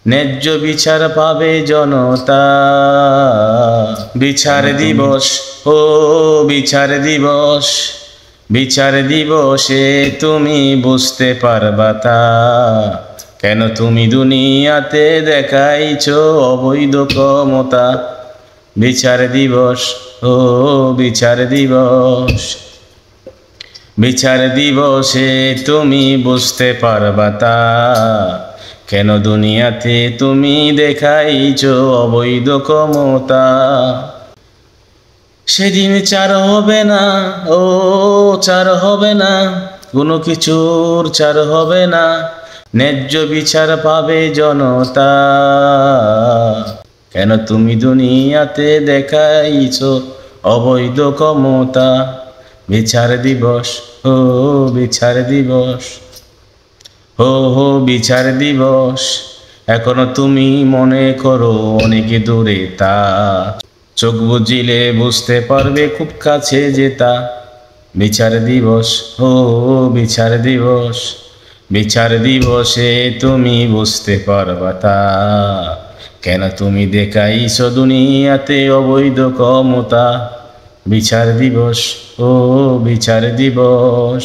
ন্যায্য বিচার পাবে জনতা। বিচার দিবস, ও বিচার দিবস, বিচার দিবসে তুমি বুঝতে পারবা তা। কেন তুমি দুনিয়াতে দেখাইছো অবৈধ ক্ষমতা। বিচার দিবস, ও বিচার দিবস, বিচার দিবসে তুমি বুঝতে পারবা তা। কেন দুনিয়াতে তুমি দেখাইছো অবৈধ ক্ষমতা। সেদিন চার হবে না, ও চার হবে না, কোনো কিছুর চার হবে না। ন্যায্য বিচার পাবে জনতা। কেন তুমি দুনিয়াতে দেখাইছো অবৈধ ক্ষমতা। বিচার দিবস, ও বিচার দিবস, হো বিচার দিবস। এখনো তুমি মনে করো অনেক দূরে তা। চোখ বুজিলে বুঝতে পারবে খুব কাছে যে তা। বিচার দিবস, ও বিচার দিবস, বিচার দিবসে তুমি বুঝতে পারবা তা। কেন তুমি দেখাইছো দুনিয়াতে অবৈধ ক্ষমতা। বিচার দিবস, ও বিচার দিবস।